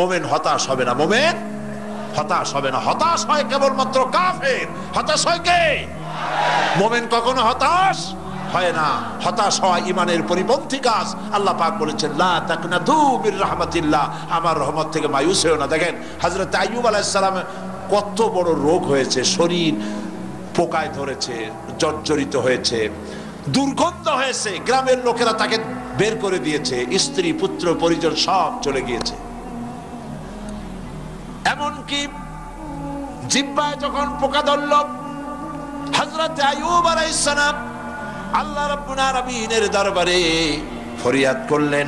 মুমিন হতাশ হবে না, মুমিন হতাশ হবে না। হতাশ হয় কেবলমাত্র কাফের। হতাশ হয় কে? মুমিন কখনো হতাশ হয় না। হতাশ হয় ইমানের পরিপন্থী কাজ। আল্লাহ পাক বলেছেন লা তাকনাতু মির রাহমাতিল্লাহ, আমার রহমত থেকে মায়ুস হও না। দেখেন হযরত আইয়ুব আলাইহিস সালাম কত বড় রোগ হয়েছে, শরীর পোকায় ধরেছে, জর্জরিত হয়েছে, দুর্গন্ধ হয়েছে, গ্রামের লোকেরা তাকে বের করে দিয়েছে, স্ত্রী পুত্র পরিজন সব চলে গিয়েছে। এমনকি জিহ্বায় যখন পোকা ধরল, হযরত আইয়ুব আলাইহিস সালাম আল্লাহ রাব্বুল আলামিনের দরবারে ফরিয়াদ করলেন,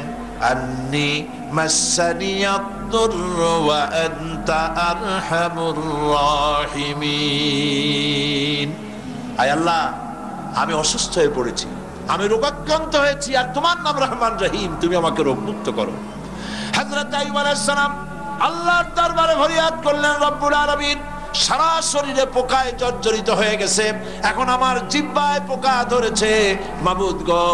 আন্নী মাসানিয়াদ-দুররু ওয়া আনতা আরহামুর রাহিমিন। আয় আল্লাহ, আমি অসুস্থ হয়ে পড়েছি, আমি রোগাক্রান্ত হয়েছি, আর তোমার নাম রহমান রহিম, তুমি আমাকে রোগমুক্ত করো। হযরত আইয়ুব আলাইহিস সালাম আল্লাহর দরবারে ফরিয়াদ করলেন, রব্বুল আলামিন সারা শরীরে পোকায় জর্জরিত হয়ে গেছে, এখন আমার জিহ্বায় পোকা ধরেছে, মাবুদ গো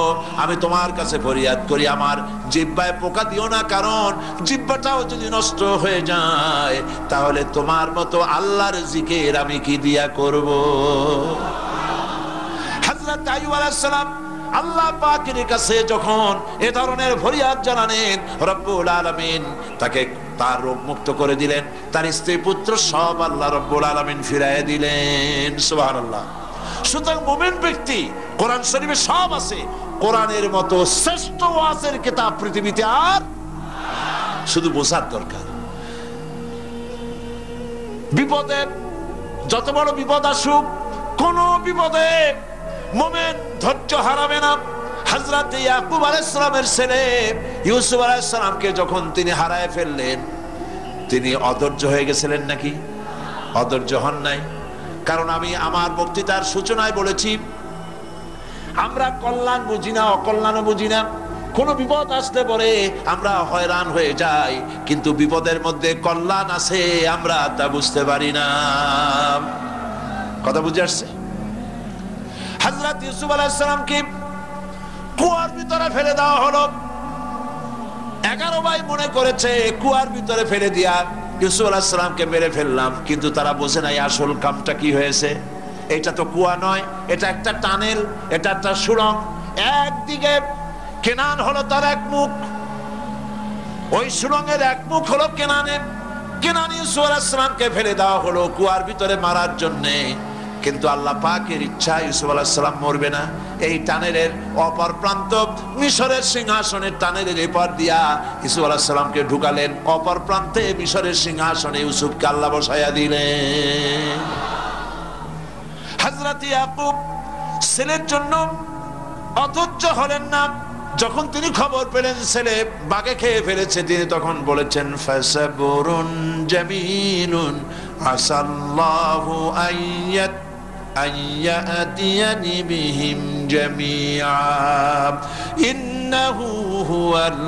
আমি তোমার কাছে ফরিয়াদ করি আমার জিহ্বায় পোকা দিও না, কারণ জিহ্বাটাও যদি নষ্ট হয়ে যায় তাহলে তোমার মতো আল্লাহর জিকির আমি কি দিয়া করব। হযরত আইয়ুব আলাইহিস সালাম আল্লাহ পাকের কাছে যখন এ ধরনের ফরিয়াদ জানালেন, রব্বুল আলামিন তাকে তার রোগ মুক্ত করে দিলেন, তার স্ত্রী পুত্র সব আল্লাহ রব্বুল আলামিন ফিরাইয়া দিলেন। সুবহানাল্লাহ। সুতরাং মুমিন ব্যক্তি, কোরআন শরীফে সব আছে, কোরআনের মতো শ্রেষ্ঠ ওয়াজের কিতাব পৃথিবীতে আর, শুধু বোঝার দরকার। বিপদে, যত বড় বিপদ আসুক, কোন বিপদে মুমিন ধৈর্য হারাবে না। হযরত ইয়াকুব আলাইহিস সালামের ছেলে ইউসুফ আলাইহিস সালামকে যখন তিনি হারায় ফেললেন, তিনি অধৈর্য হয়ে গেছিলেন নাকি? অধৈর্য হন নাই। কারণ আমি আমার বক্তৃতার সূচনায় বলেছি, আমরা কল্যাণ বুঝি না, অকল্যাণও বুঝি না। কোন বিপদ আসলে পরে আমরা হয়রান হয়ে যাই, কিন্তু বিপদের মধ্যে কল্যাণ আছে আমরা তা বুঝতে পারি না। কথা বুঝে আসছে? হযরত ইউসুফ আলাইহিস সালামকে কুয়ার ভিতরে ফেলে দেওয়া হলো। 11 ভাই মনে করেছে কুয়ার ভিতরে ফেলে দিয়া ইউসুফ আলাইহিস সালামকে মেরে ফেললাম, কিন্তু তারা বোঝে নাই আসল কামটা কি হয়েছে। এটা তো কুয়া নয়, এটা একটা টানেল, এটা একটা সুড়ঙ্গ। একদিকে কেনান হলো তার এক মুখ, ওই সুড়ঙ্গের এক মুখ হলো কেনানের। কেনান ইউসুফ আলাইহিস সালামকে ফেলে দেওয়া হলো কুয়ার ভিতরে মারার জন্যে, কিন্তু আল্লাহ পাকের ইচ্ছা ইউসুফ আলাইহিস সালাম মরবে না। এই টানেলের অপর প্রান্ত, মিশরের সিংহাসনের টানেলের এপার দিয়া ইউসুফ আলাইহিস সালামকে ঢুকালেন, অপর প্রান্তে মিশরের সিংহাসনে ইউসুফকে আল্লাহ বসাইয়া দিলেন। হযরত ইয়াকুব ছেলের জন্য অধৈর্য হলেন না। যখন তিনি খবর পেলেন ছেলে বাঘে খেয়ে ফেলেছে, তিনি তখন বলেছেন, ফাসাবুরুন জামিলুন আসাল্লাহু আইয়াতিয়ানি বিহিম জামিআ ইন্নাহু হুয়াল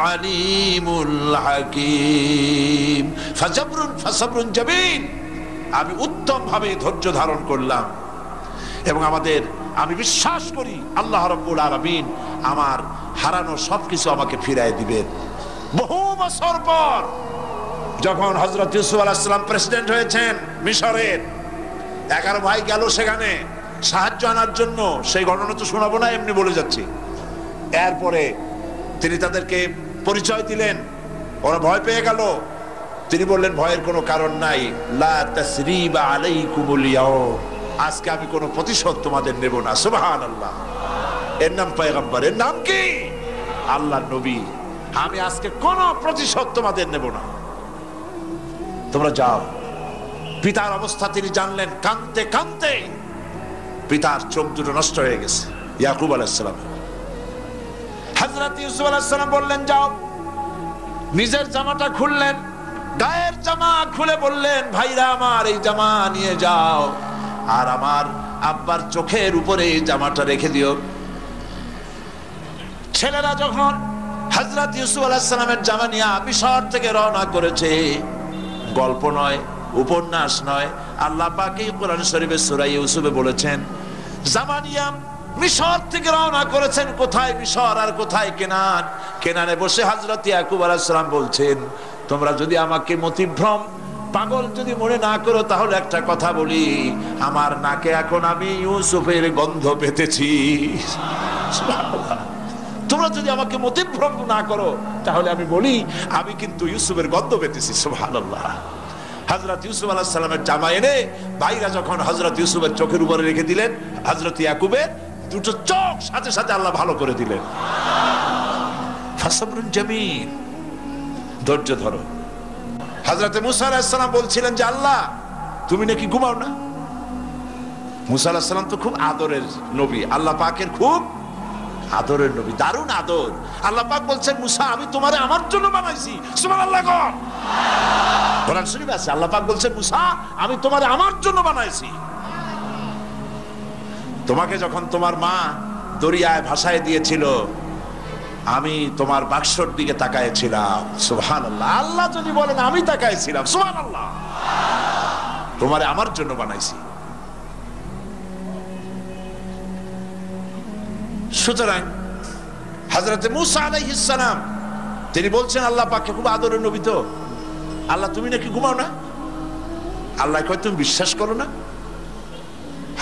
আলিমুল হাকীম। ফাসাবরুন জামিল, আমি উত্তম ভাবে ধৈর্য ধারণ করলাম, এবং আমি বিশ্বাস করি আল্লাহ রাব্বুল আলামিন আমার হারানো সবকিছু আমাকে ফিরায় দিবেন। বহু বছর পর যখন হযরত ইউসুফ আলাইহিস সালাম প্রেসিডেন্ট হয়েছেন মিশরের, 11 ভাই গেল সেখানে সাহায্য আনার জন্য। সেই ঘটনা তো শোনাবো না, এমনি বলে যাচ্ছি। এরপরে তিনি তাদেরকে পরিচয় দিলেন, ওরা ভয় পেয়ে গেল। তিনি বললেন, ভয়ের কোনো কারণ নাই, লা তাসরিবা আলাইকুমুল ইয়াউম, আজকে আমি কোনো প্রতিশোধ তোমাদের নেব না। সুবহানাল্লাহ। এর নাম পয়গম্বর, এর নাম কি? আল্লাহর নবী। আমি আজকে কোনো প্রতিশোধ তোমাদের নেব না, তোমরা যাও। পিতার অবস্থা তিনি জানলেন, কাঁদতে কাঁদতে পিতার চোখ দুটো নষ্ট হয়ে গেছে। ইয়াকুব আলাইহিস সালাম, হযরত ইউসুফ আলাইহিস সালাম বললেন, যাও। নিজের জামাটা খুললেন, গায়ের জামা খুলে বললেন, ভাইরা আমার এই জামা নিয়ে যাও, আর আমার আব্বার চোখের উপরে এই জামাটা রেখে দিও। ছেলেরা যখন হযরত ইউসুফ আলাইহিস সালামের জামা নিয়ে মিশর থেকে রওনা করেছে, গল্প নয়, উপন্যাস নয়, আল্লাহ পাক এই কোরআন শরীফে সূরা ইউসুফে বলেছেন, জামা নিয়ে মিশর থেকে রওনা করেছেন। কোথায় মিশর আর কোথায় কেনান? কেনানে বসে হযরত ইয়াকুব আলাইহিস সালাম বলছেন, তোমরা যদি আমাকে মতিভ্রম পাগল যদি মনে না করো, তাহলে একটা কথা বলি, আমার নাকে এখন আমি ইউসুফের গন্ধ পেতেছি। তোমরা যদি আমাকে মতিভ্রম না করো, তাহলে আমি বলি আমি কিন্তু ইউসুফের গন্ধ পেতেছি। সুবহানাল্লাহ। হযরত ইউসুফ আলাইহিস সালামের জামা এনে ভাইরা যখন হযরত ইউসুফের চোখের উপরে রেখে দিলেন, হযরত ইয়াকুবের দুটো চোখ সাথে সাথে আল্লাহ ভালো করে দিলেন। ফাসবরুন জামিল, ধৈর্য ধরো। হযরত মুসা আলাইহিস সালাম বলছিলেন যে আল্লাহ তুমি নাকি ঘুমাও না। মুসা আলাইহিস সালাম তো খুব আদরের নবী, আল্লাহ পাকের খুব আদরের নবী, দারুণ আদর। আল্লাহ পাক বলছেন মুসা আমি তোমারে আমার জন্য বানাইছি। সুবহানাল্লাহ। কোরআন শরীফে আছে আল্লাহ পাক বলছেন মুসা আমি তোমারে আমার জন্য বানাইছি। তোমাকে যখন তোমার মা দরিয়ায় ভাসায় দিয়েছিল, আমি তোমার বাক্সর দিকে তাকাইছিলাম। সুবহানাল্লাহ। আল্লাহ যদি বলেন আমি তাকাইছিলাম, সুবহানাল্লাহ, তোমারে আমার জন্য বানাইছি। সুতরাং হযরত মুসা আলাইহিস সালাম তিনি বলছেন আল্লাহ পাককে খুব আদরের নবী, তো আল্লাহ তুমি নাকি ঘুমাও না। আল্লাহ কয় তুমি বিশ্বাস করো না।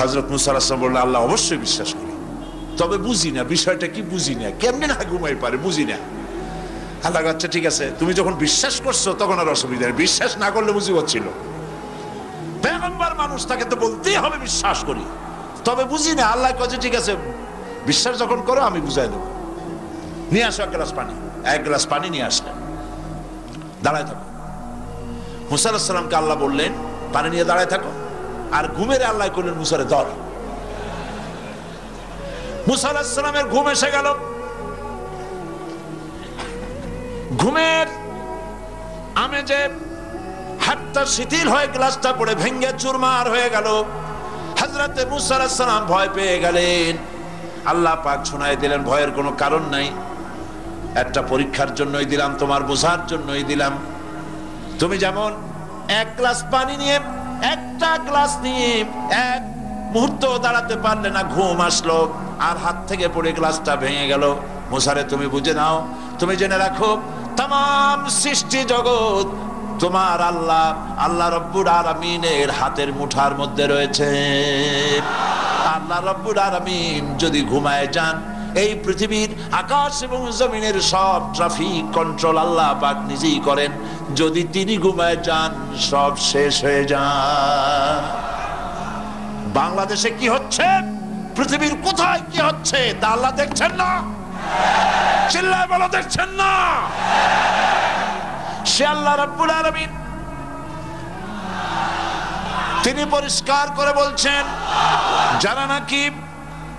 হযরত মুসা আলাইহিস সালাম বললেন আল্লাহ অবশ্যই বিশ্বাস করি, তবে বুঝি না বিষয়টা কি, বুঝি না কেমনে না ঘুমাই পারে, বুঝি না। আল্লাহ আচ্ছা ঠিক আছে, তুমি যখন বিশ্বাস করছো তখন আর অসুবিধা নেই, বিশ্বাস না করলে মুসিবত ছিল। পয়গম্বর মানুষ তাকে তো বলতেই হবে বিশ্বাস করি, তবে বুঝি না। আল্লাহ কয় ঠিক আছে বিশ্বাস যখন করো আমি বুঝাই দেবো। নিয়ে আসো এক গ্লাস পানি। এক গ্লাস পানি নিয়ে আসলেন, দাঁড়ায় থাকো। মুসা আলাইহিস সালামকে আল্লাহ বললেন পানি নিয়ে দাঁড়ায় থাকো, আর ঘুমের আল্লাহ করলেন মুসারে ধর। মুসা আলাইহিস সালামের ঘুম এসে গেল। ঘুমের আমেজে হাতটা শিথিল হয়ে গ্লাসটা পড়ে ভেঙে চুরমার হয়ে গেল। হযরতে মুসা আলাইহিস সালাম ভয় পেয়ে গেলেন। আল্লাহ পাক শোনায় দিলেন ভয়ের কোনো কারণ নাই, একটা পরীক্ষার জন্যই দিলাম, তোমার বোঝার জন্যই দিলাম। তুমি যেমন এক গ্লাস পানি নিয়ে, একটা গ্লাস নিয়ে এক মুহূর্ত দাঁড়াতে পারলে না, ঘুম আসলো আর হাত থেকে পড়ে গ্লাসটা ভেঙে গেল। মুসারে তুমি বুঝে নাও, তুমি জেনে রাখো তামাম সৃষ্টি জগৎ তোমার আল্লাহ আল্লাহ রব্বুল আলামিনের হাতের মুঠার মধ্যে রয়েছে। আল্লাহ রব্বুল আলামিন যদি ঘুমায় যান, এই পৃথিবীর আকাশ এবং জমিনের সব ট্রাফিক কন্ট্রোল আল্লাহ পাক নিজেই করেন। যদি তিনি ঘুমায় যান সব শেষ হয়ে যায়। বাংলাদেশে কি হচ্ছে, পৃথিবীর কোথায় কি হচ্ছে তা আল্লাহ দেখছেন না? চিল্লায় বলো দেখছেন না? সে আল্লাহ রাব্বুল আলামিন তিনি পরিষ্কার করে বলছেন যারা নাকি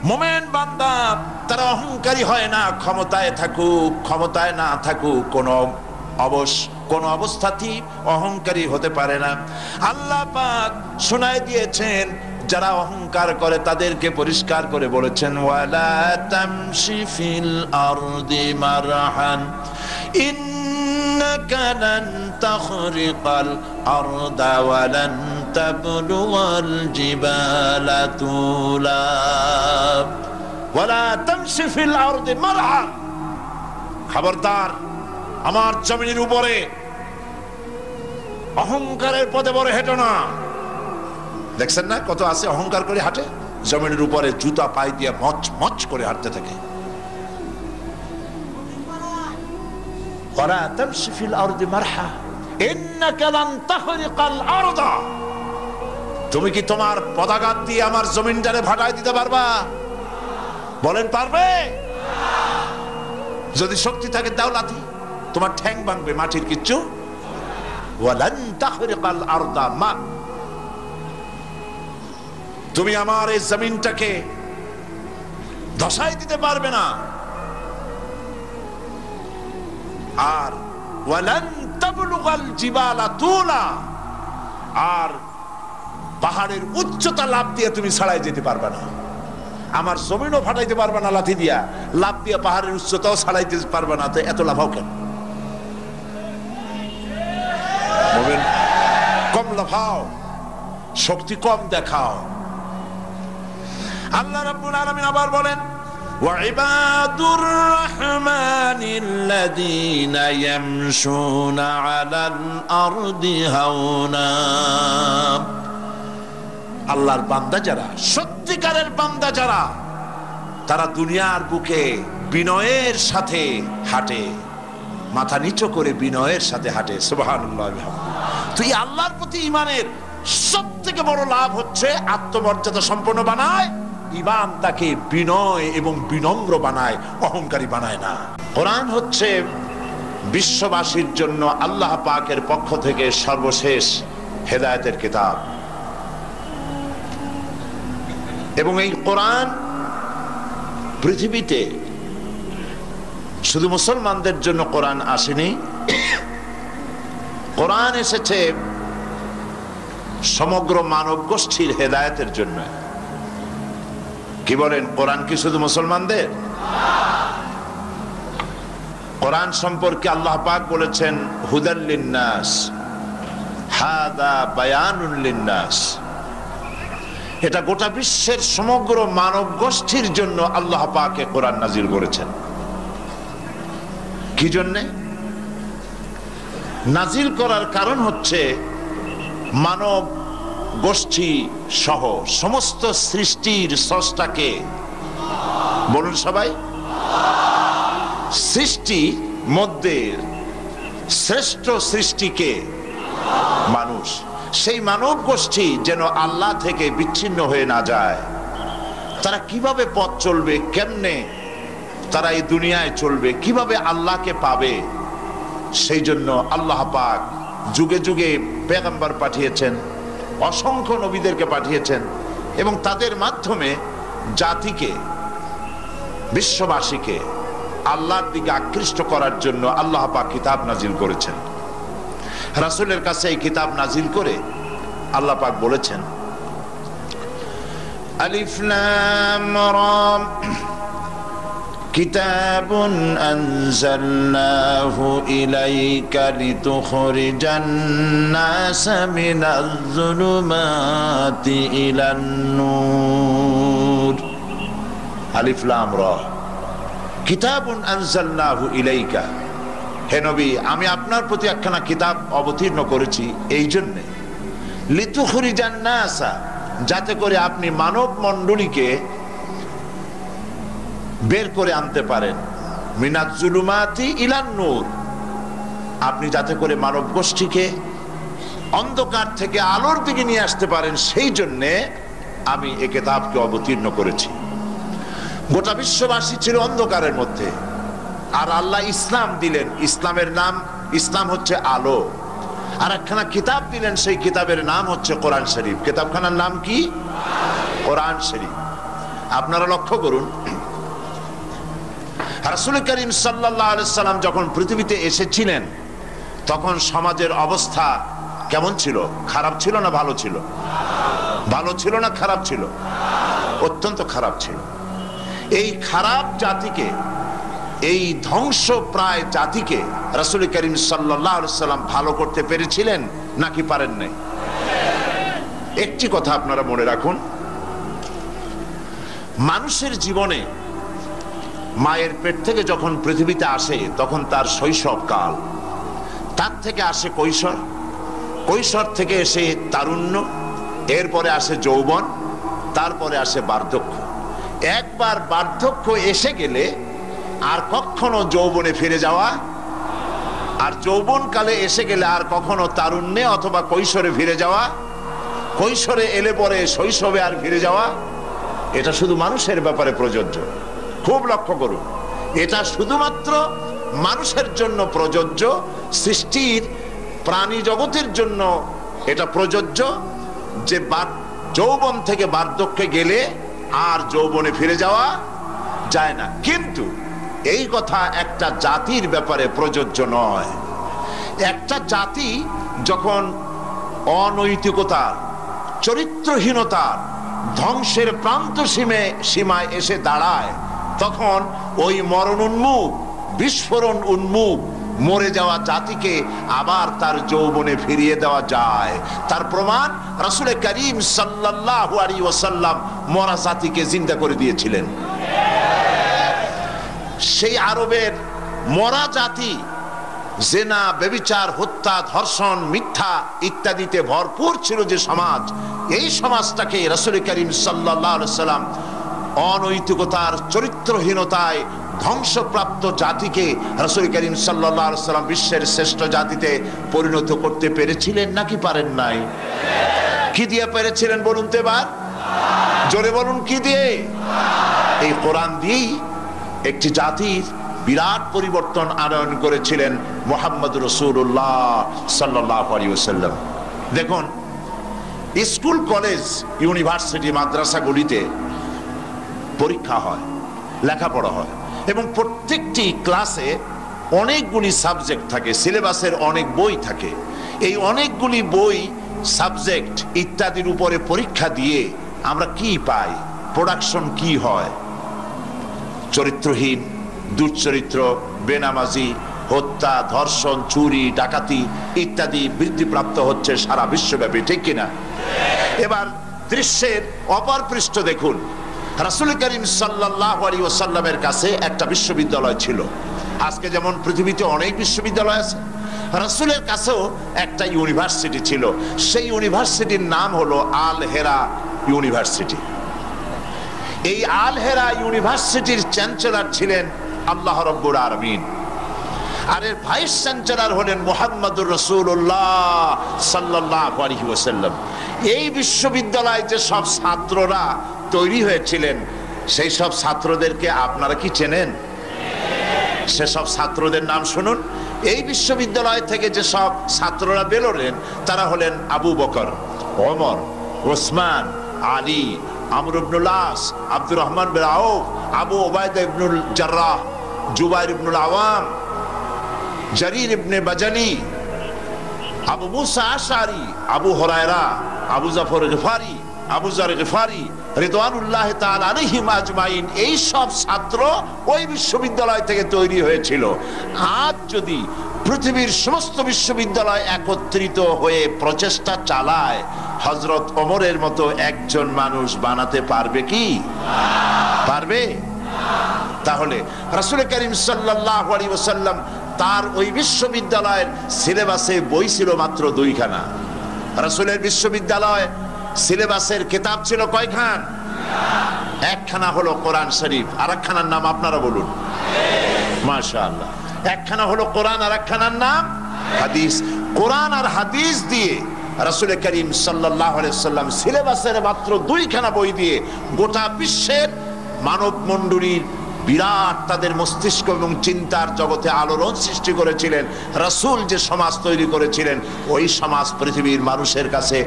মুমিন বান্দা তারা অহংকারী হয় না, ক্ষমতায় থাকুক ক্ষমতায় না থাকুক কোন অবস্থাতেই অহংকারী হতে পারে না। আল্লাহ পাক শোনায় দিয়েছেন যারা অহংকার করে তাদেরকে পরিষ্কার করে বলেছেন ওয়ালা তামশি ফিল আরদি মারহান ইন্নাকা লান তাখরিকাল আরদা ওয়া লান তাবলুগাল জিবালা তুলা ওয়ালা তামশি ফিল আরদি মারহান। খবরদার আমার জমিনের উপরে অহংকারের পথে বড় হেঁটো না। দেখছেন না কত আছে অহংকার করে হাঁটে, জমিনের উপরে জুতা পায়ে দিয়ে মচ মচ করে হাঁটতে থাকে। ওয়ালা তামশি ফিল আরদি মারহা ইন্নাকা লান তাখরিকাল আরদা। তুমি কি তোমার পদাঘাত দিয়ে আমার জমিনটারে ভাটায় দিতে পারবা? বলেন পারবে? যদি শক্তি থাকে দাও লাথি, তোমার ঠ্যাং ভাঙবে, মাটির কিচ্ছু। ওয়ালান তাখরিকাল আরদা মা, তুমি আমার এই জমিনটাকে ধসাই দিতে পারবে না। আর ওয়ালান তাবলুগাল জিবালা তুলা, আর পাহাড়ের উচ্চতা লাফ দিয়ে তুমি ছাড়াই যেতে পারবে না। আমার জমিনও ফাটাইতে পারবে না লাথি দিয়া, লাফ দিয়ে পাহাড়ের উচ্চতাও ছাড়াইতে পারবে না। তো এত লাফাও কেন? কম লাফাও, শক্তি কম দেখাও। আল্লাহ রাব্বুল আলামিন আবার বলেন وعباد الرحمن الذين يمشون على الأرض هونا। আল্লাহর বান্দা যারা, সত্যিকারের বান্দা যারা, তারা দুনিয়ার বুকে বিনয়ের সাথে হাঁটে, মাথা নিচু করে বিনয়ের সাথে হাঁটে। সুবহানাল্লাহ। তুই আল্লাহর প্রতি ঈমানের সবথেকে বড় লাভ হচ্ছে আত্মমর্যাদা সম্পন্ন বানায়, ঈমান তাকে বিনয় এবং বিনম্র বানায়, অহংকারী বানায় না। কোরআন হচ্ছে বিশ্ববাসীর জন্য আল্লাহ পাকের পক্ষ থেকে সর্বশেষ হেদায়েতের কিতাব, এবং এই কোরআন পৃথিবীতে শুধু মুসলমানদের জন্য কোরআন আসেনি, কোরআন এসেছে সমগ্র মানব গোষ্ঠীর হেদায়েতের জন্য। কি বলেন, কোরআন কি শুধু মুসলমানদের? কোরআন সম্পর্কে আল্লাহ পাক বলেছেন হুদাল লিন্নাস, হাদা বায়ানুল লিন্নাস। এটা গোটা বিশ্বের সমগ্র মানব গোষ্ঠীর জন্য আল্লাহ পাক কোরআন নাজিল করেছেন। কি জন্যে নাজিল করার কারণ হচ্ছে মানব গোষ্ঠী সহ সমস্ত সৃষ্টির স্রষ্টাকে, বলুন সবাই, সৃষ্টি মধ্যে শ্রেষ্ঠ সৃষ্টিকে মানুষ, সেই মানব গোষ্ঠী যেন আল্লাহ থেকে বিচ্ছিন্ন হয়ে না যায়। তারা কিভাবে পথ চলবে, কেমনে তারা এই দুনিয়ায় চলবে, কিভাবে আল্লাহকে পাবে, সেই জন্য আল্লাহ পাক যুগে যুগে পেগম্বর পাঠিয়েছেন, অসংখ্য নবীদেরকে পাঠিয়েছেন, এবং তাদের মাধ্যমে জাতিকে, বিশ্ববাসীকে আল্লাহর দিকে আকৃষ্ট করার জন্য আল্লাহ পাক কিতাব নাজিল করেছেন। রাসূলের কাছে এই কিতাব নাজিল করে আল্লাহ পাক বলেছেন আলিফ লাম রা কিতাবুন আনজালনাহু ইলাইকা লিতুখরিজান নাসা মিনাজ যুলুমাতি ইলান নূর। আলিফ লাম রা কিতাবুন আনজালনাহু ইলাইকা, হে নবী আমি আপনার প্রতি একখানা কিতাব অবতীর্ণ করেছি এই জন্যে, লিতুখরিজান নাসা, যাতে করে আপনি মানব মণ্ডলীকে বের করে আনতে পারেন, মিনাজ যুলুমাতি ইলান নূর, আপনি যাতে করে মানব গোষ্ঠীকে অন্ধকার থেকে আলোর দিকে নিয়ে আসতে পারেন, সেই জন্যে আমি এই কিতাবকে অবতীর্ণ করেছি। গোটা বিশ্ববাসী ছিল অন্ধকারের মধ্যে, আর আল্লাহ ইসলাম দিলেন, ইসলামের নাম, ইসলাম হচ্ছে আলো, আর একখানা কিতাব দিলেন, সেই কিতাবের নাম হচ্ছে কোরআন শরীফ। কিতাবখানার নাম কি? কোরআন শরীফ। আপনারা লক্ষ্য করুন, রাসূল করিম সাল্লাল্লাহু আলাইহি সাল্লাম যখন পৃথিবীতে এসেছিলেন তখন সমাজের অবস্থা কেমন ছিল? খারাপ ছিল না ভালো ছিল? ভালো ছিল না খারাপ ছিল? অত্যন্ত খারাপ ছিল। এই খারাপ জাতিকে, এই ধ্বংস প্রায় জাতিকে রাসূল করিম সাল্লাল্লাহু আলাইহি সাল্লাম ভালো করতে পেরেছিলেন নাকি পারেন নাই? একটি কথা আপনারা মনে রাখুন, মানুষের জীবনে মায়ের পেট থেকে যখন পৃথিবীতে আসে তখন তার শৈশব কাল, তার থেকে আসে কৈশোর, কৈশোর থেকে এসে তারুণ্য, এরপরে আসে যৌবন, তারপরে আসে বার্ধক্য। একবার বার্ধক্য এসে গেলে আর কখনো যৌবনে ফিরে যাওয়া, আর যৌবন কালে এসে গেলে আর কখনো তারুণ্যে অথবা কৈশোরে ফিরে যাওয়া, কৈশোরে এলে পরে শৈশবে আর ফিরে যাওয়া, এটা শুধু মানুষের ব্যাপারে প্রযোজ্য। খুব লক্ষ্য করুন, এটা শুধুমাত্র মানুষের জন্য প্রযোজ্য, সৃষ্টির প্রাণী জগতের জন্য এটা প্রযোজ্য যে যৌবন থেকে বার্ধক্যে গেলে আর যৌবনে ফিরে যাওয়া যায় না। কিন্তু এই কথা একটা জাতির ব্যাপারে প্রযোজ্য নয়। একটা জাতি যখন অনৈতিকতার, চরিত্রহীনতার, ধ্বংসের প্রান্ত সীমায় এসে দাঁড়ায়, তখন ওই মরণ উন্মুখ, বিস্ফোরণ উন্মুখ মরে যাওয়া জাতিকে আবার তার যৌবনে ফিরিয়ে দেওয়া যায়। তার প্রমাণ রাসূল করিম সাল্লাল্লাহু আলাইহি ওয়াসাল্লাম মরা জাতিকে জিন্দা করে দিয়েছিলেন। সেই আরবের মরা জাতি জেনা, ব্যভিচার, হত্যা, ধর্ষণ, মিথ্যা ইত্যাদিতে ভরপুর ছিল যে সমাজ, এই সমাজটাকে রাসূল করিম সাল্লাল্লাহু আলাইহি সাল্লাম অনৈতিকতার, চরিত্রহীনতায় ধ্বংসপ্রাপ্ত জাতিকে রাসূল করিম সাল্লাল্লাহু আলাইহি সাল্লাম বিশ্বের শ্রেষ্ঠ জাতিতে পরিণত করতে পেরেছিলেন নাকি পারেন নাই? কি দিয়ে পেরেছিলেন বলুন তো এবার, জোরে বলুন, কি দিয়ে? এই কোরআন দিয়েই একটি জাতির বিরাট পরিবর্তন আনয়ন করেছিলেন মুহাম্মদ রাসূলুল্লাহ সাল্লাল্লাহু আলাইহি ওয়াসাল্লাম। দেখুন, স্কুল, কলেজ, ইউনিভার্সিটি, মাদ্রাসাগুলিতে পরীক্ষা হয়, লেখাপড়া হয়, এবং প্রত্যেকটি ক্লাসে অনেকগুলি সাবজেক্ট থাকে, সিলেবাসের অনেক বই থাকে। এই অনেকগুলি বই, সাবজেক্ট ইত্যাদির উপরে পরীক্ষা দিয়ে আমরা কি পাই, প্রোডাকশন কি হয়? চরিত্রহীন, দুশ্চরিত্র, বেনামাজি, হত্যা, ধর্ষণ, চুরি, ডাকাতি ইত্যাদি বৃদ্ধিপ্রাপ্ত হচ্ছে সারা বিশ্বব্যাপী, ঠিক কিনা? এবার দৃশ্যের অপর পৃষ্ঠ দেখুন, রাসূল করিম সাল্লাল্লাহু আলাইহি ওয়াসাল্লামের কাছে একটা বিশ্ববিদ্যালয় ছিল। আজকে যেমন পৃথিবীতে অনেক বিশ্ববিদ্যালয় আছে, রাসূলের কাছেও একটা ইউনিভার্সিটি ছিল। সেই ইউনিভার্সিটির নাম হলো আল হেরা ইউনিভার্সিটি। এই আল হেরা ইউনিভার্সিটির চ্যান্সেলর ছিলেন আল্লাহ রাব্বুল আলামিন, আর এর ভাইস চ্যান্সেলর হলেন মুহাম্মদুর রাসূলুল্লাহ সাল্লাল্লাহু আলাইহি ওয়াসাল্লাম। এই বিশ্ববিদ্যালয়ে যে সব ছাত্ররা তৈরি হয়েছিলেন, সেই সব ছাত্রদেরকে আপনারা কি চেনেন? সেসব ছাত্রদের নাম শুনুন। এই বিশ্ববিদ্যালয় থেকে যে সব ছাত্ররা বেরোলেন, তারা হলেন আবু বকর, ওমর, ওসমান, আলী, আমর ইবনুল আস, আব্দুর রহমান বিন আউফ, আবু ওবায়দা ইবনুল জাররাহ, জুবাইর ইবনুল আওয়াম, জারির ইবনে বাজালি, আবু মুসা আশআরী, আবু হুরায়রা, আবু জাফর গিফারি, আবু যার গিফারি রিদওয়ানুল্লাহি তাআলা আলাইহিম আজমাইন। এই সব ছাত্র ওই বিশ্ববিদ্যালয় থেকে তৈরি হয়েছিল। আজ যদি পৃথিবীর সমস্ত বিশ্ববিদ্যালয় একত্রিত হয়ে প্রচেষ্টা চালায়, হযরত ওমরের মতো একজন মানুষ বানাতে পারবে কি? পারবে? তাহলে রাসূল করিম সাল্লাল্লাহু আলাইহি ওয়াসাল্লাম তার ওই বিশ্ববিদ্যালয়ের সিলেবাসে বই ছিল মাত্র 2খানা। রাসূলের বিশ্ববিদ্যালয় সিলেবাসের কিতাব ছিল কয়খান? একখানা হলো কোরআন শরীফ, আর একখানার নাম আপনারা বলুন। মাশাআল্লাহ, একখানা হলো কোরআন, আর একখানার নাম হাদিস। কোরআন আর হাদিস দিয়ে রাসূল করিম সাল্লাল্লাহু আলাইহি ওয়াসাল্লাম সিলেবাসের মাত্র 2খানা বই দিয়ে গোটা বিশ্বের মানব মণ্ডলীর বিরাট তাদের মস্তিষ্ক এবং চিন্তার জগতে আলোড়ন সৃষ্টি করেছিলেন। রাসূল যে সমাজ তৈরি করেছিলেন, ওই সমাজ পৃথিবীর মানুষের কাছে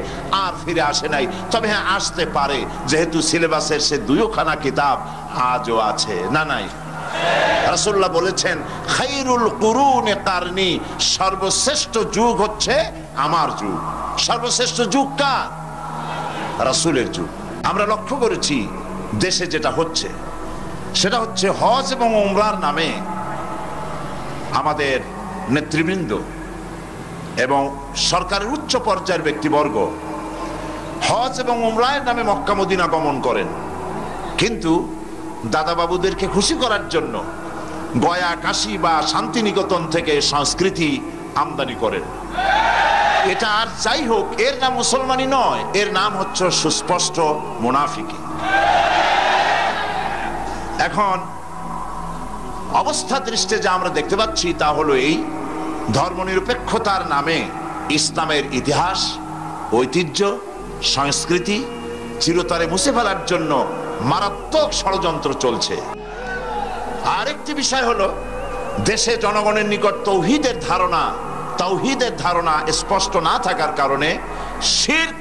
আর ফিরে আসে নাই। তবে হ্যাঁ, আসতে পারে, যেহেতু সিলেবাসের সে 2খানা কিতাব আজও আছে। না নাই? রাসূলুল্লাহ বলেছেন, খায়রুল কুরুনি কারনি, সর্বশ্রেষ্ঠ যুগ হচ্ছে আমার যুগ। সর্বশ্রেষ্ঠ যুগ কার? রাসূলের যুগ। আমরা লক্ষ্য করেছি দেশে যেটা হচ্ছে, সেটা হচ্ছে হজ এবং উমরার নামে আমাদের নেতৃবৃন্দ এবং সরকারের উচ্চ পর্যায়ের ব্যক্তিবর্গ হজ এবং উমরার নামে মক্কা মদিনা গমন করেন, কিন্তু দাদা বাবুদেরকে খুশি করার জন্য গয়া, কাশী বা শান্তিনিকেতন থেকে সংস্কৃতি আমদানি করেন। এটা আর যাই হোক, এর নাম মুসলমানি নয়, এর নাম হচ্ছে সুস্পষ্ট মুনাফিকি। এখন অবস্থা দৃষ্টে যা আমরা দেখতে পাচ্ছি তা হলো এই, ধর্মনিরপেক্ষতার নামে ইসলামের ইতিহাস, ঐতিহ্য, সংস্কৃতি চিরতরে মুছে ফেলার জন্য মারাত্মক ষড়যন্ত্র চলছে। আরেকটি বিষয় হলো, দেশে জনগণের নিকট তাওহীদের ধারণা স্পষ্ট না থাকার কারণে শিরক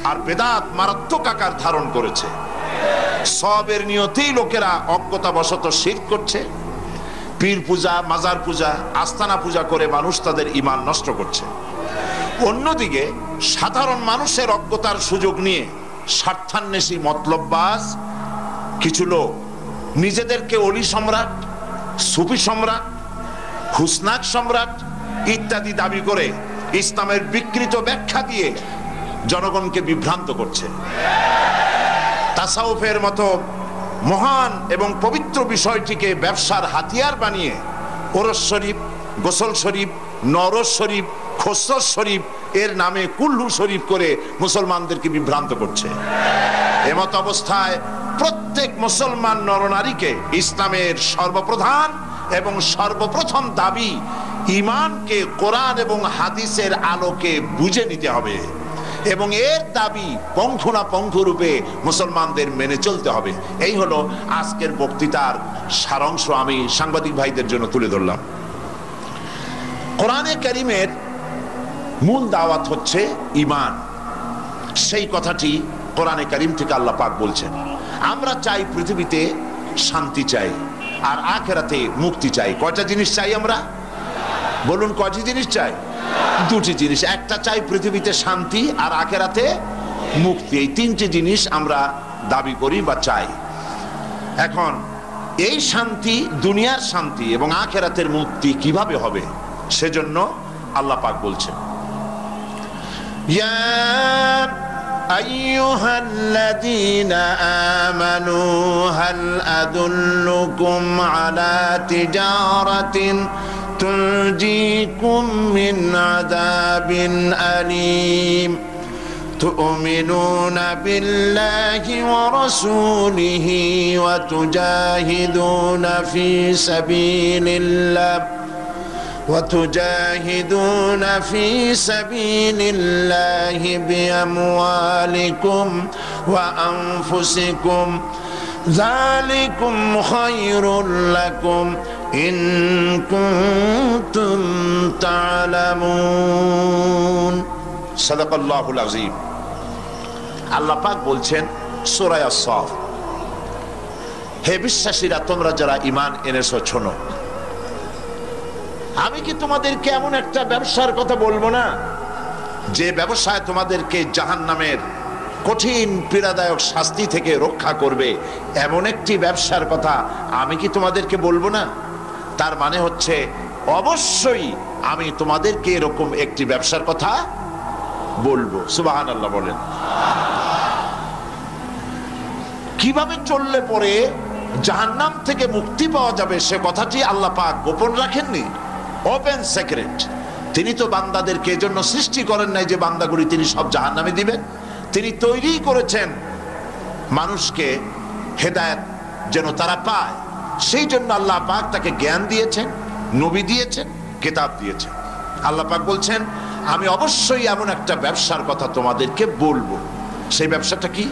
আর বেদাত মারাত্মক আকার ধারণ করেছে। সবের নিয়তেই লোকেরা অজ্ঞতাবশত শিরক করছে, পীর পূজা, মাজার পূজা, আস্তানা পূজা করে মানুষ তাদের ঈমান নষ্ট করছে। অন্যদিকে সাধারণ মানুষের অজ্ঞতার সুযোগ নিয়ে স্বার্থান্বেষী মতলববাজ কিছু লোক নিজেদেরকে অলি সম্রাট, সুফি সম্রাট, হুসনাক সম্রাট ইত্যাদি দাবি করে ইসলামের বিকৃত ব্যাখ্যা দিয়ে জনগণকে বিভ্রান্ত করছে। তাসাউফের মতো মহান এবং পবিত্র বিষয়টিকে ব্যবসার হাতিয়ার বানিয়ে ওরস শরীফ, গোসল শরীফ, নরস শরীফ, খসরস শরীফ এর নামে কুল্লু শরীফ করে মুসলমানদেরকে বিভ্রান্ত করছে। এমত অবস্থায় প্রত্যেক মুসলমান নরনারীকে ইসলামের সর্বপ্রধান এবং সর্বপ্রথম দাবি ঈমানকে কোরআন এবং হাদিসের আলোকে বুঝে নিতে হবে এবং এর দাবি পঙ্খু রূপে মুসলমানদের মেনে চলতে হবে। এই হলো আজকের বক্তৃতার সারাংশ আমি সাংবাদিক ভাইদের জন্য তুলে ধরলাম। কোরআনে কারীমের মূল দাওয়াত হচ্ছে ঈমান। সেই কথাটি কোরআনে কারীম থেকে আল্লাহ পাক বলছেন। আমরা চাই পৃথিবীতে শান্তি চাই আর আখিরাতে মুক্তি চাই। কয়টা জিনিস চাই আমরা? বলুন, কয়টি জিনিস চাই? দুটি জিনিস। একটা চাই পৃথিবীতে শান্তি আর আখিরাতে মুক্তি। এই তিনটি জিনিস আমরা দাবি করি বা চাই। এখন এই শান্তি, দুনিয়ার শান্তি এবং আখিরাতের মুক্তি কিভাবে হবে, সেজন্য আল্লাহ পাক বলছেন, ইয়া আইয়ুহাল্লাযীনা আমানু হাল আদুল্লুকুম আলা তিজারাতিন তুনজিকুম মিন আযাবিন আলীম তু'মিনুনা বিল্লাহি ওয়া রাসূলিহি ওয়া তুজাহিদুনা ফি সাবিলিল্লাহ وتجاهدون في سبيل الله بأموالكم وأنفسكم ذلكم خير لكم إن كنتم تعلمون صدق الله العظيم। আল্লাহ পাক বলছেন সূরা আস-সাফ, হে বিশ্বাসীরা, তোমরা যারা ঈমান এনেছো শোনো, আমি কি তোমাদেরকে এমন একটা ব্যবসার কথা বলবো না যে ব্যবসায় তোমাদেরকে জাহান্নামের কঠিন পীড়াদায়ক শাস্তি থেকে রক্ষা করবে? এমন একটি ব্যবসার কথা আমি কি তোমাদেরকে বলবো না? তার মানে হচ্ছে অবশ্যই আমি তোমাদেরকে এরকম একটি ব্যবসার কথা বলবো। সুবহানাল্লাহ বলেন। কিভাবে চললে পরে জাহান্নাম থেকে মুক্তি পাওয়া যাবে সে কথাটি আল্লাহ পাক গোপন রাখেননি, ওপেন সিক্রেট। তিনি তো বান্দাদেরকে এজন্য সৃষ্টি করেন নাই যে বান্দাগুলি তিনি সব জাহান্নামে দিবেন। তিনি তৈরি করেছেন মানুষকে হেদায়েত যেন তারা পায়, সেই জন্য আল্লাহ পাক তাকে জ্ঞান দিয়েছেন, নবী দিয়েছেন, কিতাব দিয়েছেন। আল্লাহ পাক বলছেন আমি অবশ্যই এমন একটা ব্যবসার কথা তোমাদেরকে বলবো। সেই ব্যবসাটা কি?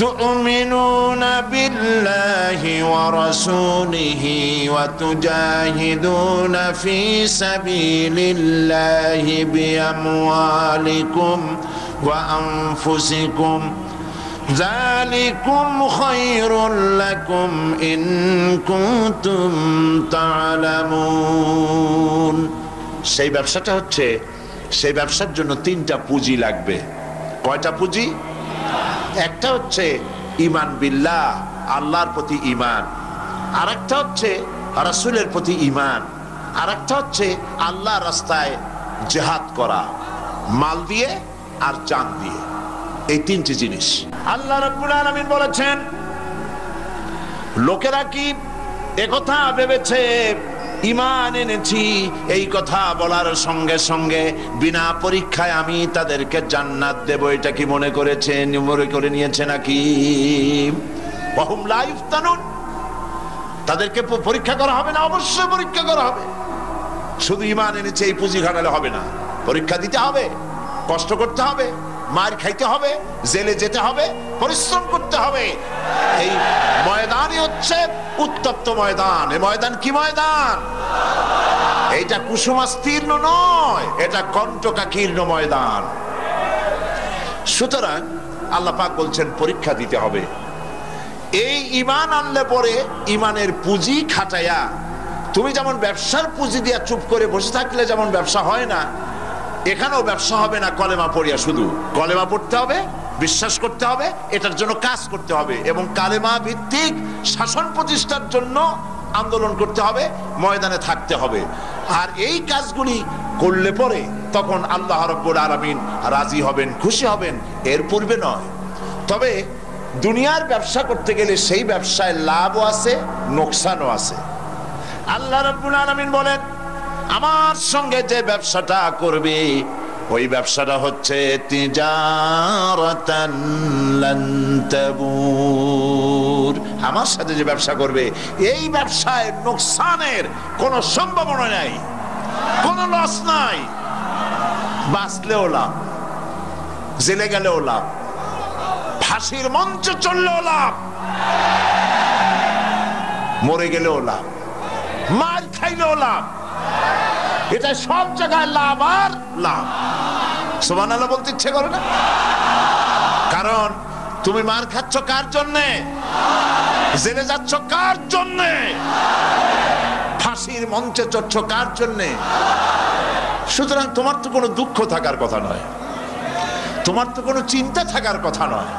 تؤمنون بالله ورسوله وتجاهدون في سبيل الله بأموالكم وأنفسكم ذلكم خير لكم إن كنتم تعلمون। সেই ব্যবসাটা হচ্ছে, সেই ব্যবসার জন্য তিনটা পুঁজি লাগবে। কয়টা পুঁজি? একটা হচ্ছে ঈমান বিল্লাহ, আল্লাহর প্রতি ঈমান। আরেকটা হচ্ছে রাসূলের প্রতি ঈমান। আরেকটা হচ্ছে আল্লাহর রাস্তায় জিহাদ করা, মাল দিয়ে আর জান দিয়ে। এই তিনটি জিনিস আল্লাহ রাব্বুল আলামিন বলেছেন। লোকেরা কি একথা ভেবেছে ঈমান এনেছি এই কথা বলার সঙ্গে সঙ্গে বিনা পরীক্ষায় আমি তাদেরকে জান্নাত দেব, এটা কি মনে করেছেন, মনে করে নিয়েছে নাকি? ওয়াহুম লা ইফতানুন, তাদেরকে পরীক্ষা করা হবে না? অবশ্যই পরীক্ষা করা হবে। শুধু ঈমান এনেছে এই পুঁজি ঘাটালে হবে না, পরীক্ষা দিতে হবে, কষ্ট করতে হবে, মার খাইতে হবে, জেলে যেতে হবে, পরিশ্রম করতে হবে। এই ময়দানই হচ্ছে উত্তপ্ত ময়দান। এই ময়দান কি ময়দান? এইটা কুসুমাস্তীর্ণ নয়, এটা কণ্টকাকীর্ণ ময়দান। সুতরাং আল্লাহ পাক বলছেন পরীক্ষা দিতে হবে। এই ঈমান আনলে পরে ঈমানের পুঁজি খাটায়া, তুমি যেমন ব্যবসার পুঁজি দিয়া চুপ করে বসে থাকলে যেমন ব্যবসা হয় না, এখানেও ব্যবসা হবে না কলেমা পড়িয়া। শুধু কলেমা পড়তে হবে, বিশ্বাস করতে হবে, এটার জন্য কাজ করতে হবে এবং কালেমা ভিত্তিক শাসন প্রতিষ্ঠার জন্য আন্দোলন করতে হবে, ময়দানে থাকতে হবে। আর এই কাজগুলি করলে পরে তখন আল্লাহ রাব্বুল আলামিন রাজি হবেন, খুশি হবেন, এর পূর্বে নয়। তবে দুনিয়ার ব্যবসা করতে গেলে সেই ব্যবসায় লাভও আছে, নোকসানও আছে। আল্লাহ রাব্বুল আলামিন বলেন, আমার সঙ্গে যে ব্যবসাটা করবে ওই ব্যবসাটা হচ্ছে তিজারাতান লান তাবুর। আমার সাথে যে ব্যবসা করবে এই ব্যবসায় নোকসানের কোনো সম্ভাবনা নাই, কোনো লস নাই। বাঁচলেও লাভ, জেলে গেলেও লাভ, ফাঁসির মঞ্চে চললেও লাভ, মরে গেলেও লাভ, মার খাইলেও লাভ। এটা সব জায়গায় লাভ আর লাভ। সুবহানাল্লাহ বলতে ইচ্ছে করে না? কারণ তুমি মার খাচ্ছ কার জন্যে? জেলে যাচ্ছ কার জন্যে? ফাঁসির মঞ্চে চড়ছ কার জন্যে? সুতরাং তোমার তো কোনো দুঃখ থাকার কথা নয়, তোমার তো কোনো চিন্তা থাকার কথা নয়।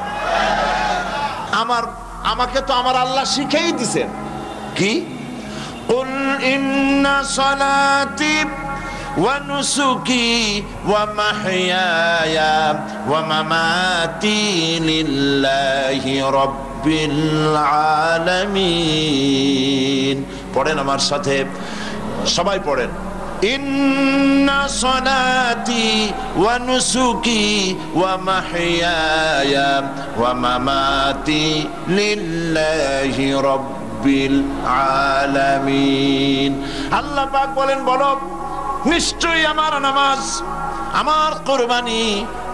আমাকে তো আমার আল্লাহ শিখেই দিছেন কি, কুল ইন্না সালাতি ওয়া নুসুকি ওয়া মাহইয়ায়া ওয়া মামাতি লিল্লাহি রাব্বিল আলামিন। পড়েন আমার সাথে, সবাই পড়েন। ইন্না সালাতি ওয়া নুসুকি ওয়া মাহইয়ায়া ওয়া মামাতি লিল্লাহি রাব্বিল আলামিন। আল্লাহ পাক বলেন, বলো নিশ্চয়ই আমার নামাজ, আমার কুরবানি,